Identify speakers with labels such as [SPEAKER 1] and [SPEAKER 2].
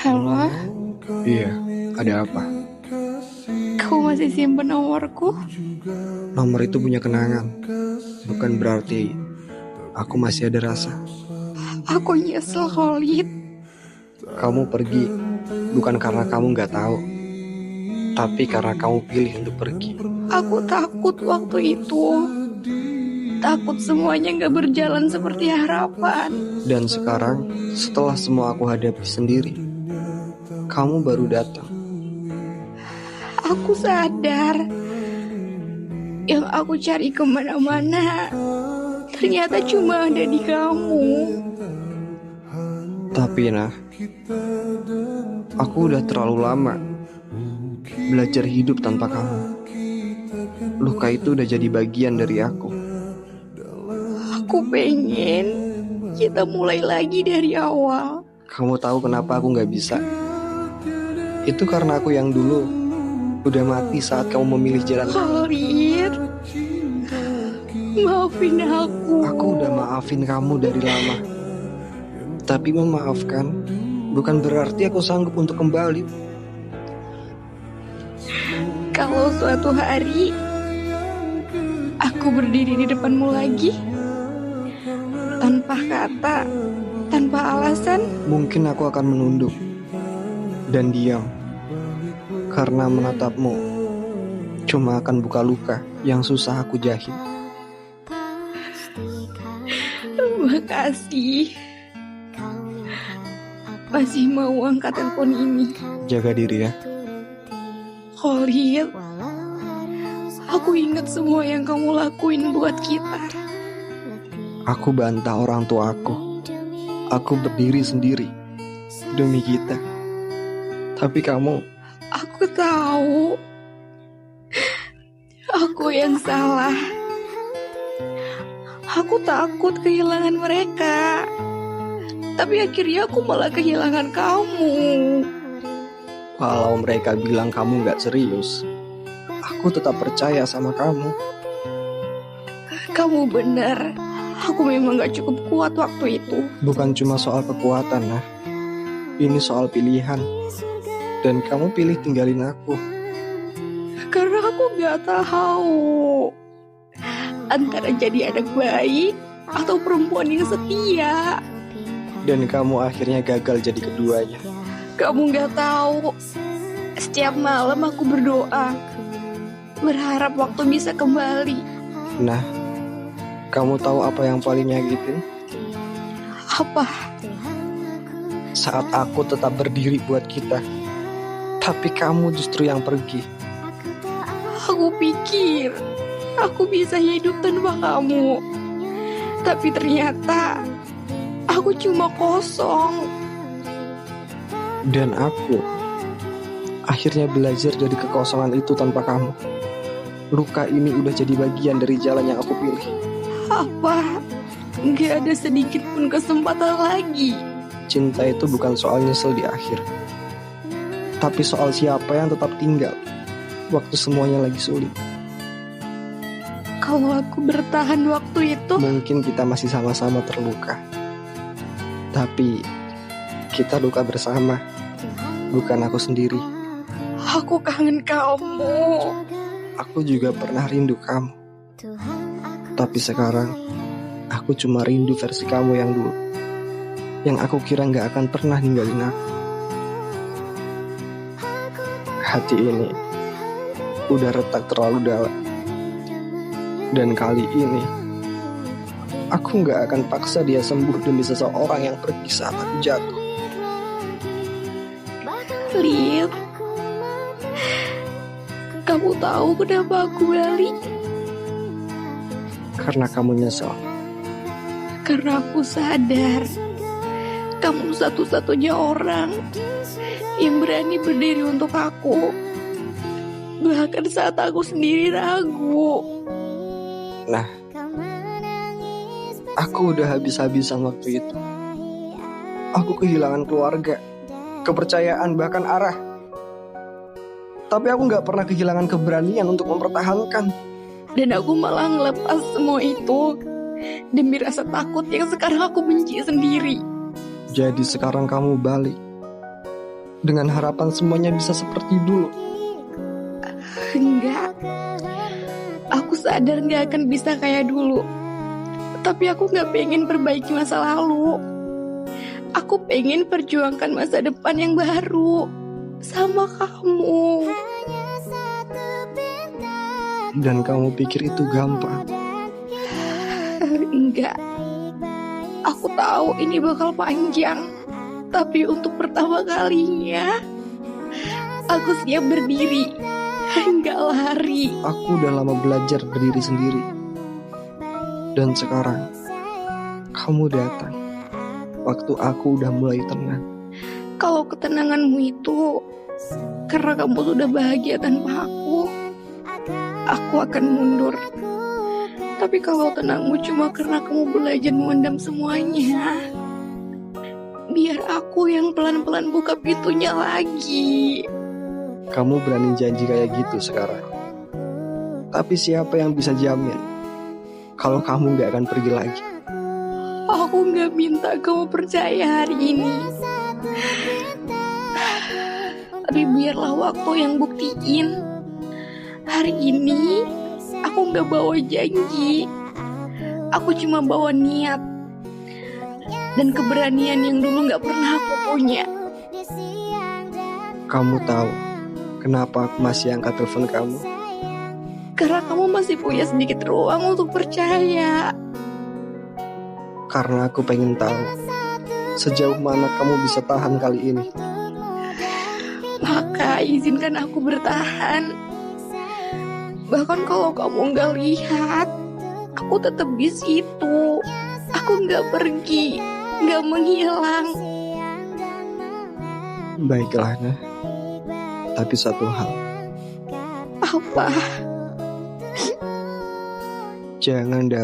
[SPEAKER 1] Halo,
[SPEAKER 2] Iya, ada apa?
[SPEAKER 1] kamu masih simpen nomorku?
[SPEAKER 2] Nomor itu punya kenangan. Bukan berarti aku masih ada rasa.
[SPEAKER 1] Aku nyesel, Khalid.
[SPEAKER 2] Kamu pergi bukan karena kamu gak tahu, tapi karena kamu pilih untuk pergi.
[SPEAKER 1] Aku takut waktu itu. Takut semuanya gak berjalan seperti harapan.
[SPEAKER 2] Dan sekarang, setelah semua aku hadapi sendiri, kamu baru datang.
[SPEAKER 1] Aku sadar yang aku cari kemana-mana ternyata cuma ada di kamu.
[SPEAKER 2] Tapi aku udah terlalu lama belajar hidup tanpa kamu. Luka itu udah jadi bagian dari aku.
[SPEAKER 1] Aku pengen kita mulai lagi dari awal.
[SPEAKER 2] Kamu tahu kenapa aku gak bisa? Itu karena aku yang dulu udah mati saat kamu memilih jalan.
[SPEAKER 1] Khalid, maafin aku.
[SPEAKER 2] Aku udah maafin kamu dari lama. Tapi memaafkan bukan berarti aku sanggup untuk kembali.
[SPEAKER 1] Kalau suatu hari aku berdiri di depanmu lagi, tanpa kata, tanpa alasan,
[SPEAKER 2] mungkin aku akan menunduk dan diam. Karena menatapmu cuma akan buka luka yang susah aku jahit.
[SPEAKER 1] makasih. Masih mau angkat telepon ini.
[SPEAKER 2] Jaga diri ya.
[SPEAKER 1] Khalid, aku ingat semua yang kamu lakuin buat kita.
[SPEAKER 2] Aku bantah orang tua aku. Aku berdiri sendiri demi kita. Tapi kamu,
[SPEAKER 1] Aku tahu aku yang salah. Aku takut kehilangan mereka. Tapi akhirnya aku malah kehilangan kamu.
[SPEAKER 2] kalau mereka bilang kamu gak serius, aku tetap percaya sama kamu.
[SPEAKER 1] Kamu benar. Aku memang gak cukup kuat waktu itu.
[SPEAKER 2] Bukan cuma soal kekuatan, ini soal pilihan. Dan kamu pilih tinggalin aku.
[SPEAKER 1] Karena aku gak tahu antara jadi anak baik atau perempuan yang setia.
[SPEAKER 2] Dan kamu akhirnya gagal jadi keduanya.
[SPEAKER 1] Kamu gak tahu, setiap malam aku berdoa, berharap waktu bisa kembali.
[SPEAKER 2] Nah, kamu tahu apa yang paling nyakitin?
[SPEAKER 1] Apa?
[SPEAKER 2] Saat aku tetap berdiri buat kita, tapi kamu justru yang pergi.
[SPEAKER 1] Aku pikir aku bisa hidup tanpa kamu. Tapi ternyata aku cuma kosong.
[SPEAKER 2] Dan aku akhirnya belajar dari kekosongan itu tanpa kamu. Luka ini udah jadi bagian dari jalan yang aku pilih.
[SPEAKER 1] Apa? Gak ada sedikit pun kesempatan lagi.
[SPEAKER 2] Cinta itu bukan soal nyesel di akhir, tapi soal siapa yang tetap tinggal waktu semuanya lagi sulit.
[SPEAKER 1] Kalau aku bertahan waktu itu,
[SPEAKER 2] Mungkin kita masih sama-sama terluka, tapi kita luka bersama, bukan aku sendiri.
[SPEAKER 1] aku kangen kamu.
[SPEAKER 2] Aku juga pernah rindu kamu, tapi sekarang aku cuma rindu versi kamu yang dulu, yang aku kira gak akan pernah ninggalin aku. Hati ini udah retak terlalu dalam. Dan kali ini aku gak akan paksa dia sembuh demi seseorang yang pergi saat aku jatuh.
[SPEAKER 1] Lid, kamu tahu kenapa aku balik?
[SPEAKER 2] Karena kamu nyesel.
[SPEAKER 1] Karena aku sadar kamu satu-satunya orang yang berani berdiri untuk aku. Bahkan saat aku sendiri ragu.
[SPEAKER 2] Nah, aku udah habis-habisan waktu itu. Aku kehilangan keluarga, kepercayaan, bahkan arah. Tapi aku gak pernah kehilangan keberanian untuk mempertahankan.
[SPEAKER 1] Dan aku malah ngelepas semua itu demi rasa takut yang sekarang aku benci sendiri.
[SPEAKER 2] Jadi sekarang kamu balik dengan harapan semuanya bisa seperti dulu.
[SPEAKER 1] Enggak. Aku sadar gak akan bisa kayak dulu. Tapi aku gak pengen perbaiki masa lalu. Aku pengen perjuangkan masa depan yang baru sama kamu.
[SPEAKER 2] Dan kamu pikir itu gampang?
[SPEAKER 1] Enggak. Aku tahu ini bakal panjang. Tapi untuk pertama kalinya aku siap berdiri, enggak lari.
[SPEAKER 2] Aku udah lama belajar berdiri sendiri. Dan sekarang kamu datang waktu aku udah mulai tenang.
[SPEAKER 1] Kalau ketenanganmu itu karena kamu sudah bahagia tanpa aku akan mundur. Tapi kalau tenangmu cuma karena kamu belajar memendam semuanya, biar aku yang pelan-pelan buka pintunya lagi.
[SPEAKER 2] Kamu berani janji kayak gitu sekarang. Tapi siapa yang bisa jamin kalau kamu gak akan pergi lagi?
[SPEAKER 1] Aku gak minta kamu percaya hari ini. Tapi biarlah waktu yang buktiin. Hari ini aku gak bawa janji. Aku cuma bawa niat dan keberanian yang dulu gak pernah aku punya.
[SPEAKER 2] Kamu tahu kenapa aku masih angkat telepon kamu?
[SPEAKER 1] Karena kamu masih punya sedikit ruang untuk percaya.
[SPEAKER 2] Karena aku pengen tahu sejauh mana kamu bisa tahan kali ini.
[SPEAKER 1] Maka izinkan aku bertahan. Bahkan kalau kamu gak lihat, aku tetap di situ. Aku gak pergi, gak menghilang.
[SPEAKER 2] Baiklah, Nah. Tapi satu hal.
[SPEAKER 1] Apa?
[SPEAKER 2] Jangan datang